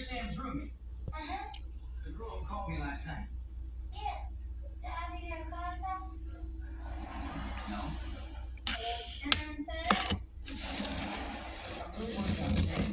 Sam's roommate. Uh-huh. The girl who called me last night. Yeah. Did I be your contact? No. And I really want to go to Sam's.